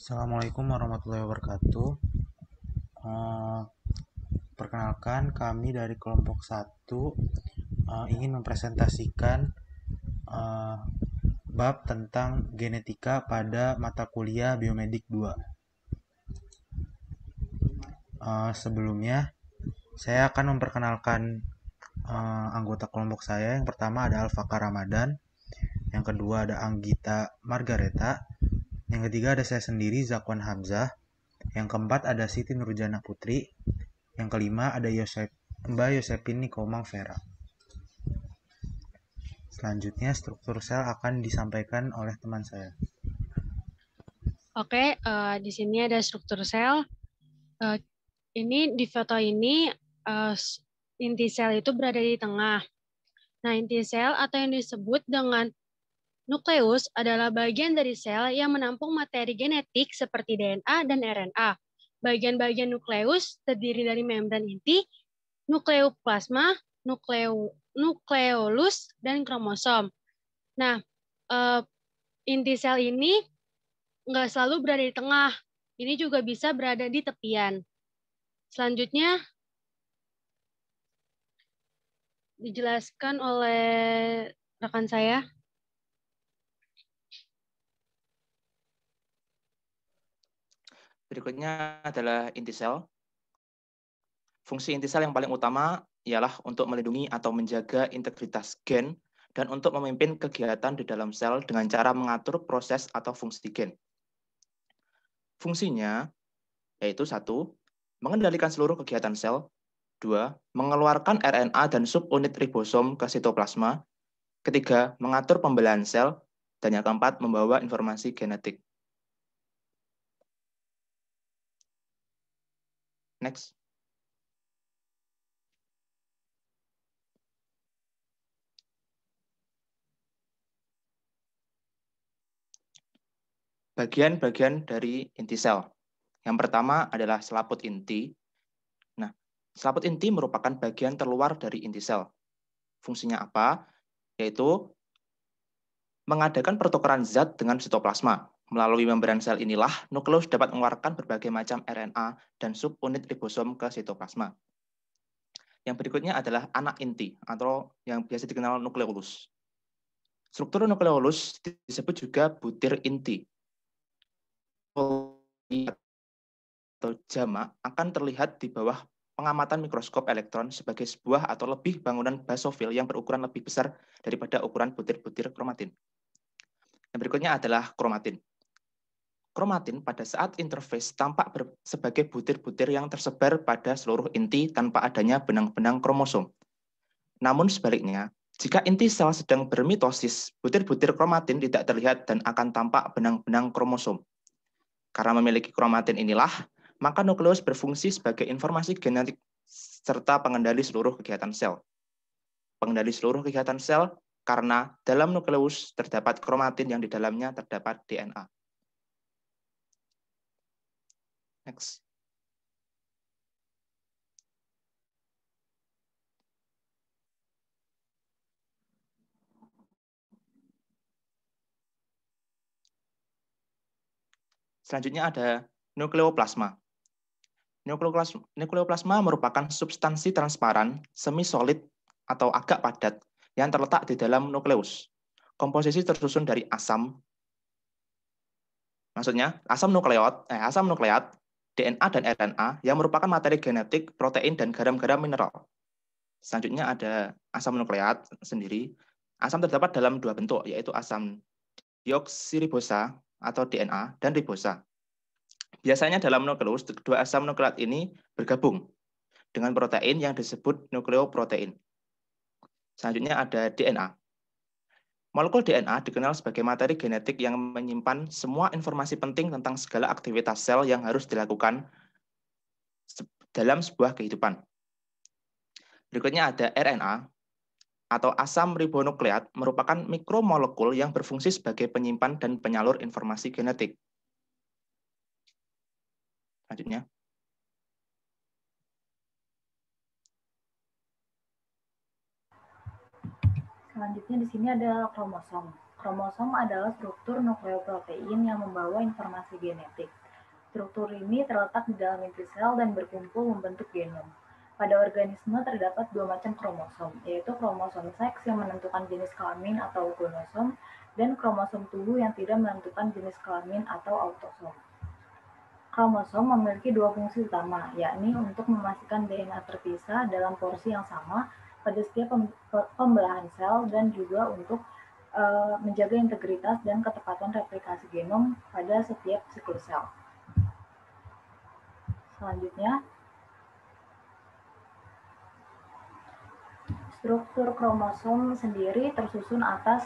Assalamualaikum warahmatullahi wabarakatuh. Eh, Perkenalkan, kami dari kelompok 1 ingin mempresentasikan eh, bab tentang genetika pada mata kuliah Biomedik 2. Sebelumnya, saya akan memperkenalkan anggota kelompok saya. Yang pertama ada Alfaka Ramadan, yang kedua ada Anggita Margareta, yang ketiga ada saya sendiri Zakwan Hamzah, yang keempat ada Siti Nurjana Putri, yang kelima ada Mbak Yosepin Nikomang Vera. Selanjutnya struktur sel akan disampaikan oleh teman saya. Oke, di sini ada struktur sel. Eh, ini di foto ini inti sel itu berada di tengah. Nah, inti sel atau yang disebut dengan nukleus adalah bagian dari sel yang menampung materi genetik seperti DNA dan RNA. Bagian-bagian nukleus terdiri dari membran inti, nukleoplasma, nukleolus, dan kromosom. Nah, eh, inti sel ini nggak selalu berada di tengah. Ini juga bisa berada di tepian. Selanjutnya dijelaskan oleh rekan saya. Berikutnya adalah inti sel. Fungsi inti sel yang paling utama ialah untuk melindungi atau menjaga integritas gen dan untuk memimpin kegiatan di dalam sel dengan cara mengatur proses atau fungsi gen. Fungsinya yaitu 1. Mengendalikan seluruh kegiatan sel. 2. Mengeluarkan RNA dan subunit ribosom ke sitoplasma. Ketiga, mengatur pembelahan sel. Dan yang keempat, membawa informasi genetik. Next. Bagian-bagian dari inti sel. Yang pertama adalah selaput inti. Nah, selaput inti merupakan bagian terluar dari inti sel. Fungsinya apa? Yaitu mengadakan pertukaran zat dengan sitoplasma. Melalui membran sel inilah, nukleus dapat mengeluarkan berbagai macam RNA dan subunit ribosom ke sitoplasma. Yang berikutnya adalah anak inti, atau yang biasa dikenal nukleolus. Struktur nukleolus disebut juga butir inti. Atau jamak akan terlihat di bawah pengamatan mikroskop elektron sebagai sebuah atau lebih bangunan basofil yang berukuran lebih besar daripada ukuran butir-butir kromatin. Yang berikutnya adalah kromatin. Kromatin pada saat interface tampak sebagai butir-butir yang tersebar pada seluruh inti tanpa adanya benang-benang kromosom. Namun sebaliknya, jika inti sel sedang bermitosis, butir-butir kromatin tidak terlihat dan akan tampak benang-benang kromosom. Karena memiliki kromatin inilah, maka nukleus berfungsi sebagai informasi genetik serta pengendali seluruh kegiatan sel. Pengendali seluruh kegiatan sel karena dalam nukleus terdapat kromatin yang di dalamnya terdapat DNA. Next. Selanjutnya ada nukleoplasma. Nukleoplasma merupakan substansi transparan, semi-solid, atau agak padat yang terletak di dalam nukleus. Komposisi tersusun dari asam, maksudnya asam nukleat, DNA dan RNA yang merupakan materi genetik, protein, dan garam-garam mineral. Selanjutnya ada asam nukleat sendiri. Asam terdapat dalam dua bentuk, yaitu asam deoksiribosa atau DNA dan ribosa. Biasanya dalam nukleus, kedua asam nukleat ini bergabung dengan protein yang disebut nukleoprotein. Selanjutnya ada DNA. Molekul DNA dikenal sebagai materi genetik yang menyimpan semua informasi penting tentang segala aktivitas sel yang harus dilakukan dalam sebuah kehidupan. Berikutnya ada RNA, atau asam ribonukleat, merupakan mikromolekul yang berfungsi sebagai penyimpan dan penyalur informasi genetik. Selanjutnya. Selanjutnya di sini ada kromosom. Kromosom adalah struktur nukleoprotein yang membawa informasi genetik. Struktur ini terletak di dalam inti sel dan berkumpul membentuk genom. Pada organisme terdapat dua macam kromosom, yaitu kromosom seks yang menentukan jenis kelamin atau gonosom, dan kromosom tubuh yang tidak menentukan jenis kelamin atau autosom. Kromosom memiliki dua fungsi utama, yakni untuk memastikan DNA terpisah dalam porsi yang sama pada setiap pembelahan sel dan juga untuk menjaga integritas dan ketepatan replikasi genom pada setiap siklus sel. Selanjutnya, struktur kromosom sendiri tersusun atas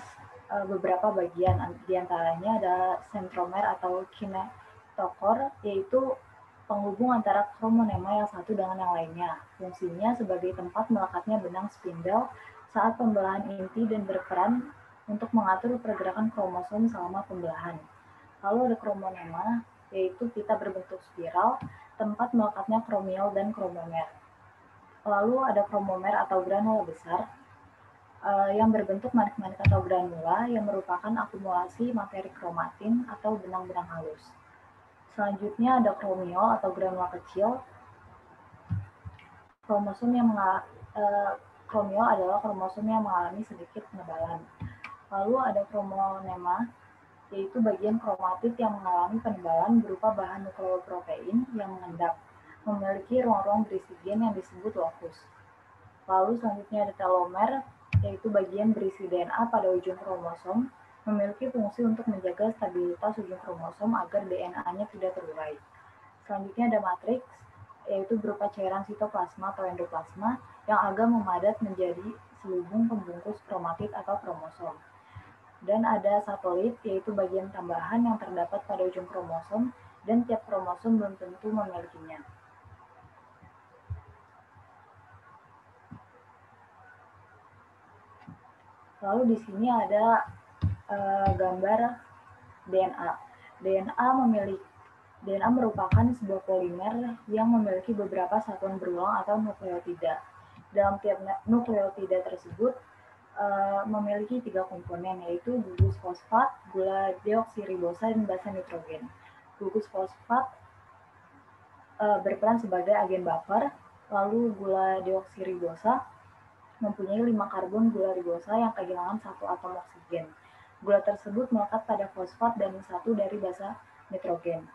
beberapa bagian, diantaranya ada sentromer atau kinetokor, yaitu penghubung antara kromonema yang satu dengan yang lainnya. Fungsinya sebagai tempat melekatnya benang spindle saat pembelahan inti dan berperan untuk mengatur pergerakan kromosom selama pembelahan. Lalu ada kromonema, yaitu pita berbentuk spiral, tempat melekatnya kromiol dan kromomer. Lalu ada kromomer atau granula besar, yang berbentuk manik-manik atau granula yang merupakan akumulasi materi kromatin atau benang-benang halus. Selanjutnya ada kromiol atau granula kecil. Kromiol adalah kromosom yang mengalami sedikit penebalan. Lalu ada kromonema, yaitu bagian kromatid yang mengalami penebalan berupa bahan nukleoprotein yang mengendap, memiliki ruang-ruang berisi gen yang disebut lokus. Lalu selanjutnya ada telomer, yaitu bagian berisi DNA pada ujung kromosom, memiliki fungsi untuk menjaga stabilitas ujung kromosom agar DNA-nya tidak terurai. Selanjutnya ada matriks, yaitu berupa cairan sitoplasma atau endoplasma yang agak memadat menjadi selubung pembungkus kromatid atau kromosom. Dan ada satelit, yaitu bagian tambahan yang terdapat pada ujung kromosom, dan tiap kromosom belum tentu memilikinya. Lalu di sini ada gambar DNA. DNA merupakan sebuah polimer yang memiliki beberapa satuan berulang atau nukleotida. Dalam tiap nukleotida tersebut memiliki 3 komponen, yaitu gugus fosfat, gula deoksiribosa, dan basa nitrogen. Gugus fosfat berperan sebagai agen buffer, lalu gula deoksiribosa mempunyai 5 karbon gula ribosa yang kehilangan 1 atom oksigen. Gula tersebut melekat pada fosfat dan 1 dari basa nitrogen.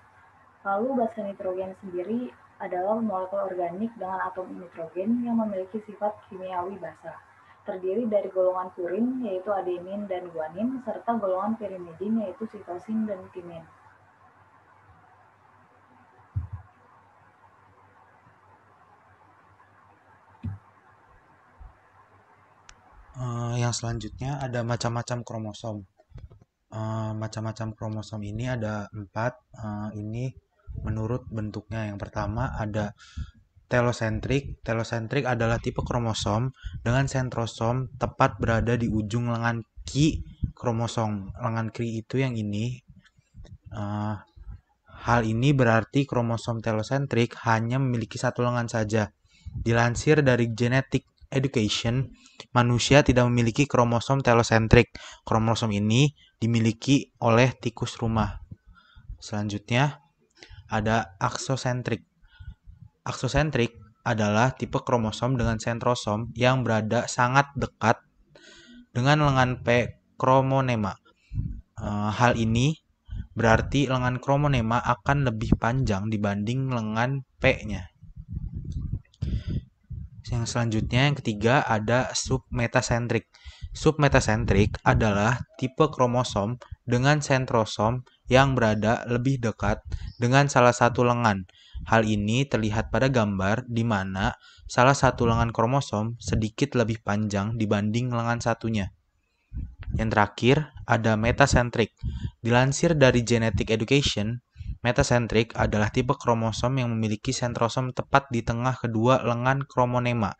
Lalu basa nitrogen sendiri adalah molekul organik dengan atom nitrogen yang memiliki sifat kimiawi basa. Terdiri dari golongan purin, yaitu adenin dan guanin, serta golongan pirimidin, yaitu sitosin dan timin. Yang selanjutnya ada macam-macam kromosom. Macam-macam kromosom ini ada 4. Ini menurut bentuknya. Yang pertama ada telosentrik. Telosentrik adalah tipe kromosom dengan sentrosom tepat berada di ujung lengan Ki kromosom. Lengan Ki itu yang ini. Hal ini berarti kromosom telosentrik hanya memiliki satu lengan saja. Dilansir dari Genetic Education, manusia tidak memiliki kromosom telosentrik. Kromosom ini dimiliki oleh tikus rumah. Selanjutnya ada aksosentrik. Aksosentrik adalah tipe kromosom dengan sentrosom yang berada sangat dekat dengan lengan P kromonema. Hal ini berarti lengan kromonema akan lebih panjang dibanding lengan P-nya. Yang selanjutnya, yang ketiga, ada submetasentrik. Submetasentrik adalah tipe kromosom dengan sentrosom yang berada lebih dekat dengan salah satu lengan. Hal ini terlihat pada gambar di mana salah satu lengan kromosom sedikit lebih panjang dibanding lengan satunya. Yang terakhir, ada metasentrik. Dilansir dari Genetic Education, metasentrik adalah tipe kromosom yang memiliki sentrosom tepat di tengah kedua lengan kromonema.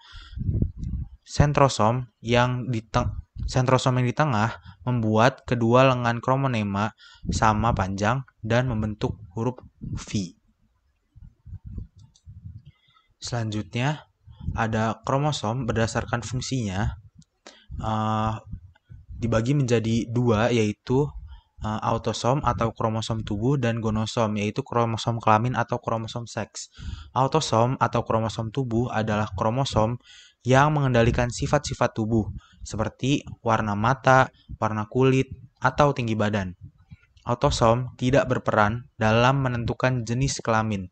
Sentrosom yang di tengah membuat kedua lengan kromonema sama panjang dan membentuk huruf V. Selanjutnya, ada kromosom berdasarkan fungsinya. dibagi menjadi dua, yaitu autosom atau kromosom tubuh dan gonosom, yaitu kromosom kelamin atau kromosom seks. Autosom atau kromosom tubuh adalah kromosom yang mengendalikan sifat-sifat tubuh, seperti warna mata, warna kulit, atau tinggi badan. Autosom tidak berperan dalam menentukan jenis kelamin.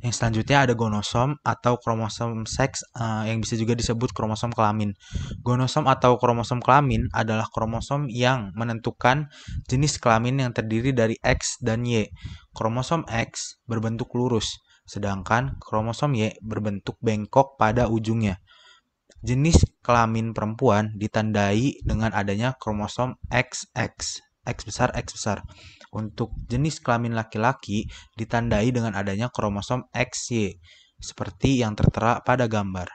Yang selanjutnya ada gonosom atau kromosom seks yang bisa juga disebut kromosom kelamin. Gonosom atau kromosom kelamin adalah kromosom yang menentukan jenis kelamin yang terdiri dari X dan Y. Kromosom X berbentuk lurus, sedangkan kromosom Y berbentuk bengkok pada ujungnya. Jenis kelamin perempuan ditandai dengan adanya kromosom XX, X besar, X besar. Untuk jenis kelamin laki-laki ditandai dengan adanya kromosom XY, seperti yang tertera pada gambar.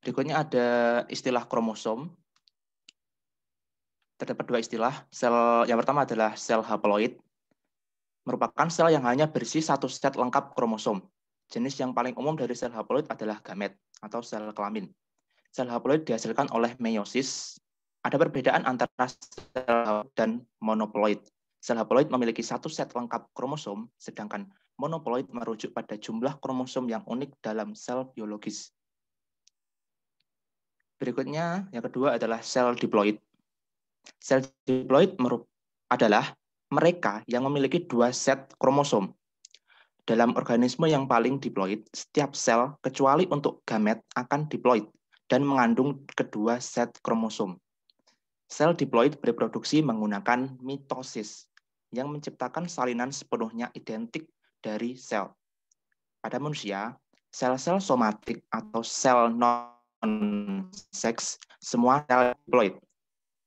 Berikutnya ada istilah kromosom. Terdapat dua istilah. Sel yang pertama adalah sel haploid, merupakan sel yang hanya berisi satu set lengkap kromosom. Jenis yang paling umum dari sel haploid adalah gamet atau sel kelamin. Sel haploid dihasilkan oleh meiosis. Ada perbedaan antara sel haploid dan monoploid. Sel haploid memiliki satu set lengkap kromosom, sedangkan monoploid merujuk pada jumlah kromosom yang unik dalam sel biologis. Berikutnya, yang kedua adalah sel diploid. Sel diploid adalah mereka yang memiliki dua set kromosom. Dalam organisme yang paling diploid, setiap sel, kecuali untuk gamet, akan diploid dan mengandung kedua set kromosom. Sel diploid bereproduksi menggunakan mitosis, yang menciptakan salinan sepenuhnya identik dari sel. Pada manusia, sel-sel somatik atau sel non-seks, semua sel diploid.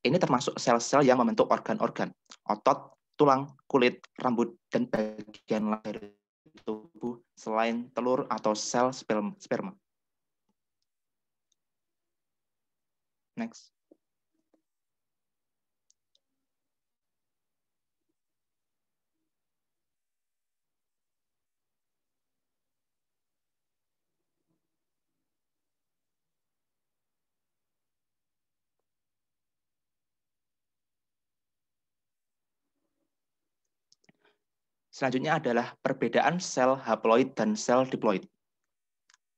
Ini termasuk sel-sel yang membentuk organ-organ, otot, tulang, kulit, rambut, dan bagian lain dari tubuh selain telur atau sel sperma. Next. Selanjutnya adalah perbedaan sel haploid dan sel diploid.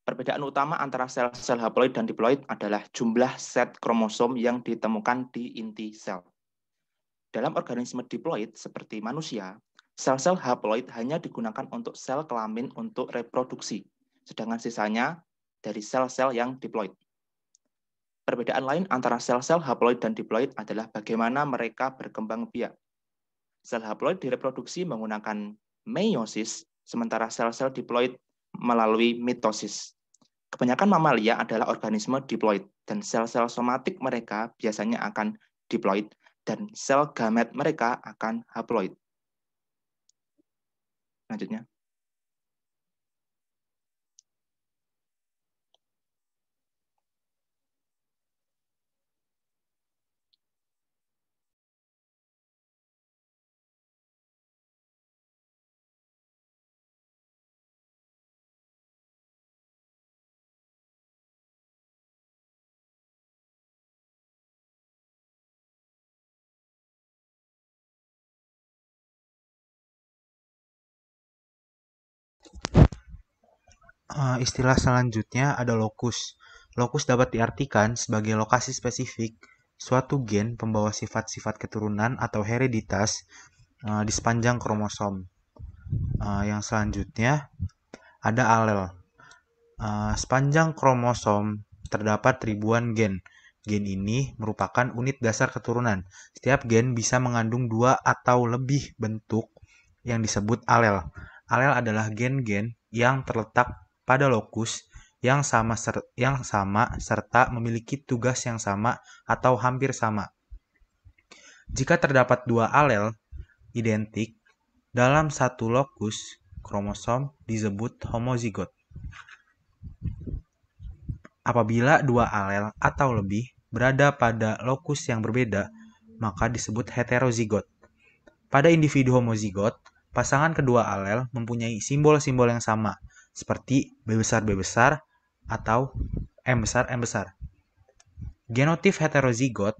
Perbedaan utama antara sel-sel haploid dan diploid adalah jumlah set kromosom yang ditemukan di inti sel. Dalam organisme diploid seperti manusia, sel-sel haploid hanya digunakan untuk sel kelamin untuk reproduksi, sedangkan sisanya dari sel-sel yang diploid. Perbedaan lain antara sel-sel haploid dan diploid adalah bagaimana mereka berkembang biak. Sel haploid direproduksi menggunakan meiosis, sementara sel-sel diploid melalui mitosis. Kebanyakan mamalia adalah organisme diploid, dan sel-sel somatik mereka biasanya akan diploid, dan sel gamet mereka akan haploid. Lanjutnya. Istilah selanjutnya ada lokus. Lokus dapat diartikan sebagai lokasi spesifik suatu gen pembawa sifat-sifat keturunan atau hereditas di sepanjang kromosom. Yang selanjutnya ada alel. Sepanjang kromosom terdapat ribuan gen. Gen ini merupakan unit dasar keturunan. Setiap gen bisa mengandung 2 atau lebih bentuk yang disebut alel. Alel adalah gen-gen yang terletak pada lokus yang sama serta memiliki tugas yang sama atau hampir sama. Jika terdapat 2 alel identik dalam satu lokus kromosom disebut homozigot. Apabila 2 alel atau lebih berada pada lokus yang berbeda, maka disebut heterozigot. Pada individu homozigot, pasangan kedua alel mempunyai simbol-simbol yang sama, seperti B besar B besar atau M besar M besar. Genotip heterozigot,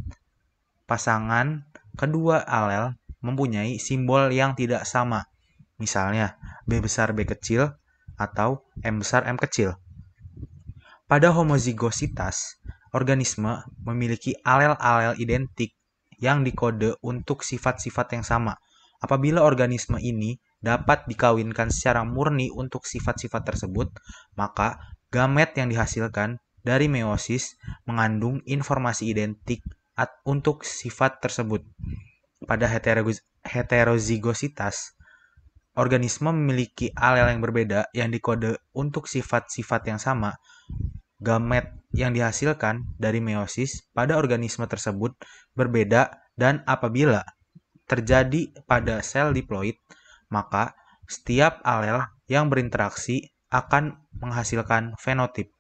pasangan kedua alel mempunyai simbol yang tidak sama, misalnya B besar B kecil atau M besar M kecil. Pada homozigositas, organisme memiliki alel-alel identik yang dikode untuk sifat-sifat yang sama. Apabila organisme ini dapat dikawinkan secara murni untuk sifat-sifat tersebut, maka gamet yang dihasilkan dari meiosis mengandung informasi identik untuk sifat tersebut. Pada heterozigositas, organisme memiliki alel yang berbeda yang dikode untuk sifat-sifat yang sama. Gamet yang dihasilkan dari meiosis pada organisme tersebut berbeda, dan apabila terjadi pada sel diploid, maka setiap alel yang berinteraksi akan menghasilkan fenotip.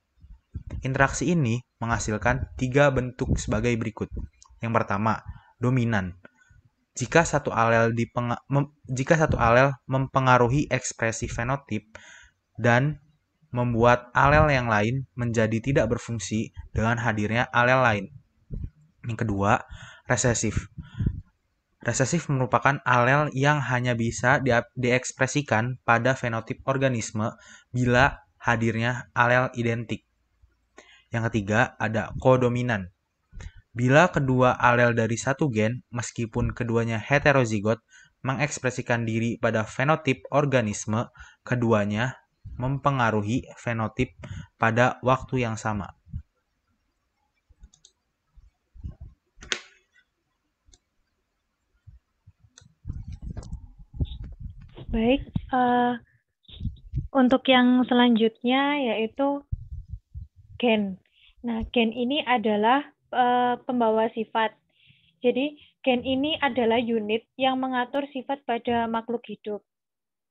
Interaksi ini menghasilkan 3 bentuk sebagai berikut. Yang pertama, dominan. Jika satu alel mempengaruhi ekspresi fenotip dan membuat alel yang lain menjadi tidak berfungsi dengan hadirnya alel lain. Yang kedua, resesif. Resesif merupakan alel yang hanya bisa diekspresikan pada fenotip organisme bila hadirnya alel identik. Yang ketiga, ada kodominan. Bila kedua alel dari satu gen, meskipun keduanya heterozigot, mengekspresikan diri pada fenotip organisme, keduanya mempengaruhi fenotip pada waktu yang sama. Baik, untuk yang selanjutnya yaitu gen. Nah, gen ini adalah pembawa sifat. Jadi, gen ini adalah unit yang mengatur sifat pada makhluk hidup.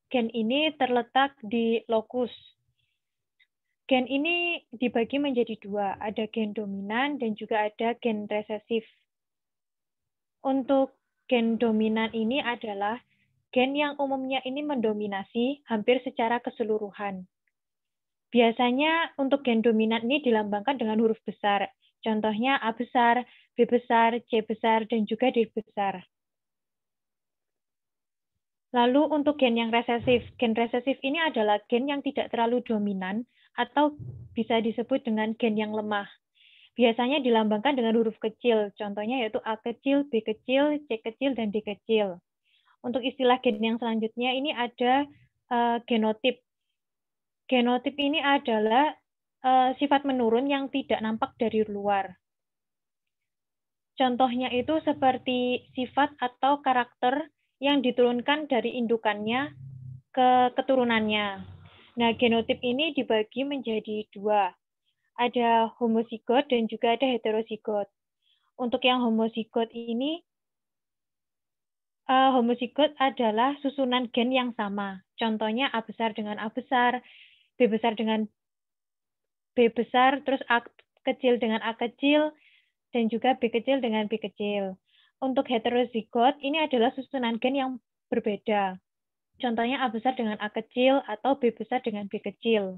Gen ini terletak di lokus. Gen ini dibagi menjadi 2, ada gen dominan dan juga ada gen resesif. Untuk gen dominan ini adalah gen yang umumnya ini mendominasi hampir secara keseluruhan. Biasanya untuk gen dominan ini dilambangkan dengan huruf besar. Contohnya A besar, B besar, C besar, dan juga D besar. Lalu untuk gen yang resesif. Gen resesif ini adalah gen yang tidak terlalu dominan atau bisa disebut dengan gen yang lemah. Biasanya dilambangkan dengan huruf kecil. Contohnya yaitu A kecil, B kecil, C kecil, dan D kecil. Untuk istilah gen yang selanjutnya ini ada genotip. Genotip ini adalah sifat menurun yang tidak nampak dari luar. Contohnya itu seperti sifat atau karakter yang diturunkan dari indukannya ke keturunannya. Nah, genotip ini dibagi menjadi 2. Ada homozigot dan juga ada heterozigot. Untuk yang homozigot ini, homozigot adalah susunan gen yang sama. Contohnya A besar dengan A besar, B besar dengan B besar, terus A kecil dengan A kecil, dan juga B kecil dengan B kecil. Untuk heterozigot, ini adalah susunan gen yang berbeda. Contohnya A besar dengan A kecil atau B besar dengan B kecil.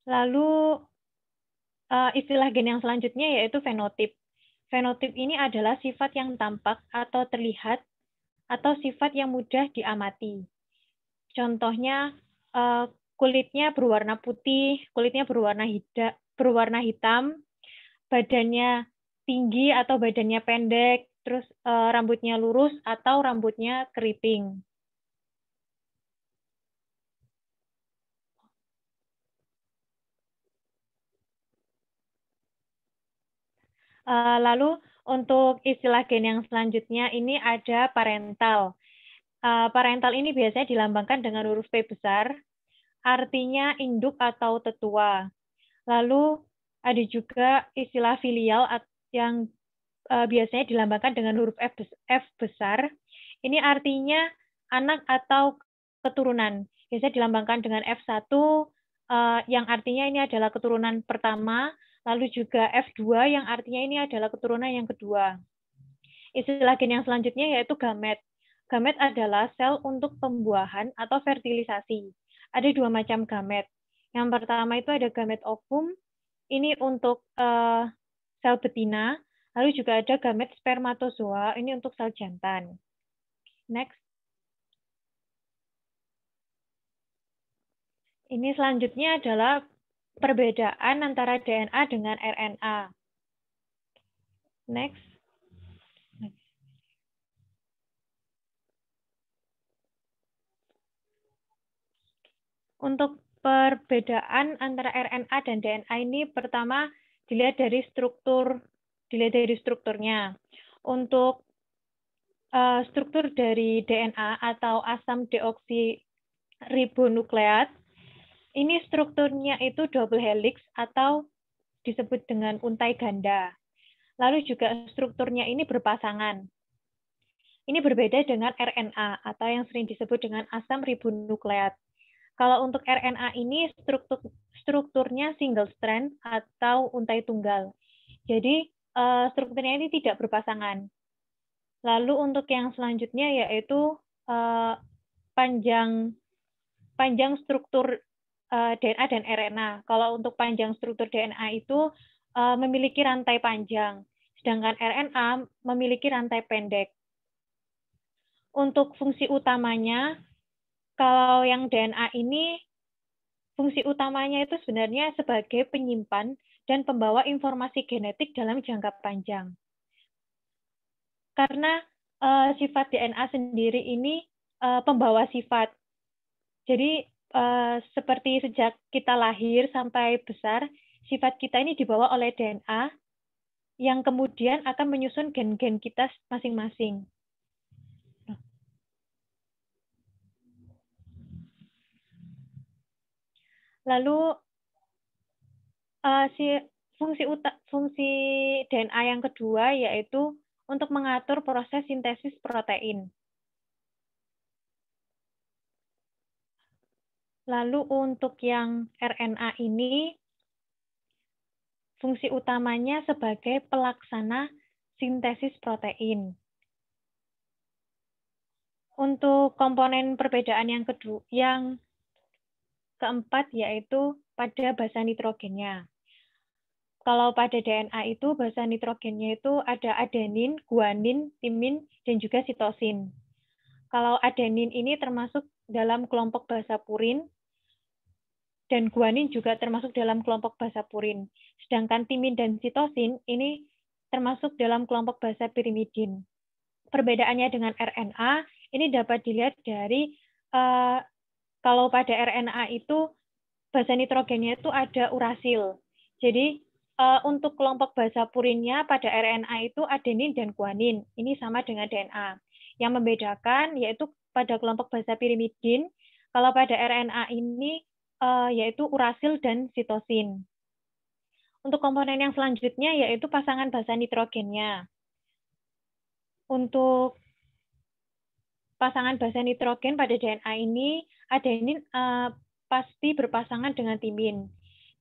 Lalu istilah gen yang selanjutnya yaitu fenotip. Fenotip ini adalah sifat yang tampak atau terlihat atau sifat yang mudah diamati. Contohnya kulitnya berwarna putih, kulitnya berwarna hitam, badannya tinggi atau badannya pendek, terus rambutnya lurus atau rambutnya keriting. Lalu untuk istilah gen yang selanjutnya ini ada parental. Parental ini biasanya dilambangkan dengan huruf P besar, artinya induk atau tetua. Lalu ada juga istilah filial yang biasanya dilambangkan dengan huruf F besar. Ini artinya anak atau keturunan. Biasanya dilambangkan dengan F1, yang artinya ini adalah keturunan pertama, lalu juga F2 yang artinya ini adalah keturunan yang kedua. Istilah gen yang selanjutnya yaitu gamet. Gamet adalah sel untuk pembuahan atau fertilisasi. Ada dua macam gamet. Yang pertama itu ada gamet ovum, ini untuk sel betina, lalu juga ada gamet spermatozoa, ini untuk sel jantan. Next. Ini selanjutnya adalah perbedaan antara DNA dengan RNA. Next. Untuk perbedaan antara RNA dan DNA ini pertama dilihat dari strukturnya. Untuk struktur dari DNA atau asam deoksiribonukleat, ini strukturnya itu double helix atau disebut dengan untai ganda. Lalu juga strukturnya ini berpasangan. Ini berbeda dengan RNA atau yang sering disebut dengan asam ribonukleat. Kalau untuk RNA ini strukturnya single strand atau untai tunggal. Jadi strukturnya ini tidak berpasangan. Lalu untuk yang selanjutnya yaitu panjang struktur DNA dan RNA. Kalau untuk panjang struktur DNA itu memiliki rantai panjang, sedangkan RNA memiliki rantai pendek. Untuk fungsi utamanya, kalau yang DNA ini, fungsi utamanya itu sebenarnya sebagai penyimpan dan pembawa informasi genetik dalam jangka panjang. Karena sifat DNA sendiri ini pembawa sifat. Jadi seperti sejak kita lahir sampai besar, sifat kita ini dibawa oleh DNA yang kemudian akan menyusun gen-gen kita masing-masing. Lalu fungsi DNA yang kedua yaitu untuk mengatur proses sintesis protein. Lalu untuk yang RNA ini, fungsi utamanya sebagai pelaksana sintesis protein. Untuk komponen perbedaan yang keempat yaitu pada basa nitrogennya. Kalau pada DNA itu basa nitrogennya itu ada adenin, guanin, timin, dan juga sitosin. Kalau adenin ini termasuk dalam kelompok basa purin, dan guanin juga termasuk dalam kelompok basa purin. Sedangkan timin dan sitosin ini termasuk dalam kelompok basa pirimidin. Perbedaannya dengan RNA ini dapat dilihat dari kalau pada RNA itu basa nitrogennya itu ada urasil. Jadi untuk kelompok basa purinnya pada RNA itu adenin dan guanin. Ini sama dengan DNA. Yang membedakan yaitu pada kelompok basa pirimidin, kalau pada RNA ini yaitu urasil dan sitosin. Untuk komponen yang selanjutnya yaitu pasangan basa nitrogennya. Untuk pasangan basa nitrogen pada DNA ini, adenin pasti berpasangan dengan timin.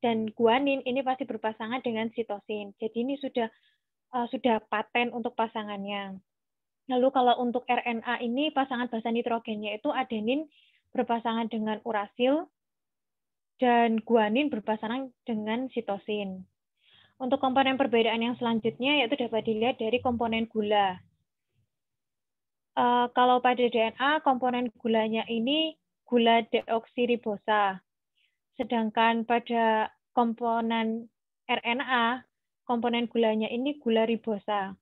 Dan guanin ini pasti berpasangan dengan sitosin. Jadi ini sudah paten untuk pasangannya. Lalu kalau untuk RNA ini pasangan basa nitrogennya itu adenin berpasangan dengan urasil dan guanin berpasangan dengan sitosin. Untuk komponen perbedaan yang selanjutnya yaitu dapat dilihat dari komponen gula. Kalau pada DNA komponen gulanya ini gula deoksiribosa. Sedangkan pada komponen RNA, komponen gulanya ini gula ribosa.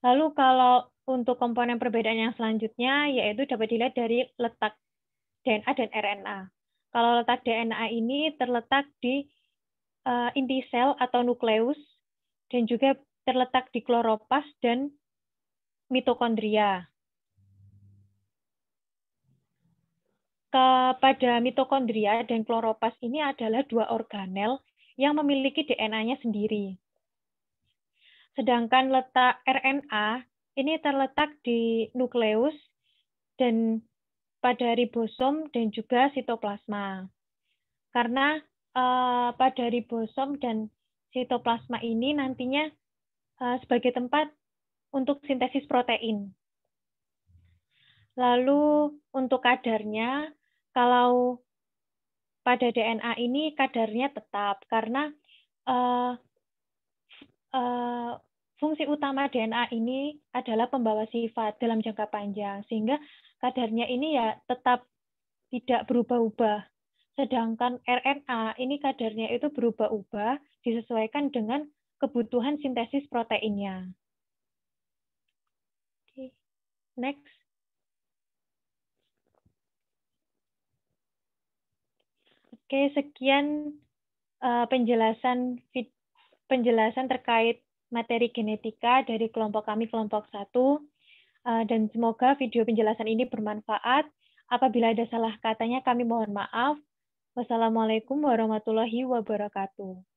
Lalu kalau untuk komponen perbedaan yang selanjutnya, yaitu dapat dilihat dari letak DNA dan RNA. Kalau letak DNA ini terletak di inti sel atau nukleus, dan juga terletak di kloroplas dan mitokondria. Pada mitokondria dan kloroplas ini adalah dua organel yang memiliki DNA-nya sendiri. Sedangkan letak RNA ini terletak di nukleus dan pada ribosom dan juga sitoplasma. Karena pada ribosom dan sitoplasma ini nantinya sebagai tempat untuk sintesis protein. Lalu untuk kadarnya, kalau pada DNA ini kadarnya tetap karena fungsi utama DNA ini adalah pembawa sifat dalam jangka panjang, sehingga kadarnya ini ya tetap tidak berubah-ubah. Sedangkan RNA ini kadarnya itu berubah-ubah disesuaikan dengan kebutuhan sintesis proteinnya. Oke, next. Oke, sekian penjelasan terkait materi genetika dari kelompok kami, kelompok 1. Dan semoga video penjelasan ini bermanfaat. Apabila ada salah katanya, kami mohon maaf. Wassalamualaikum warahmatullahi wabarakatuh.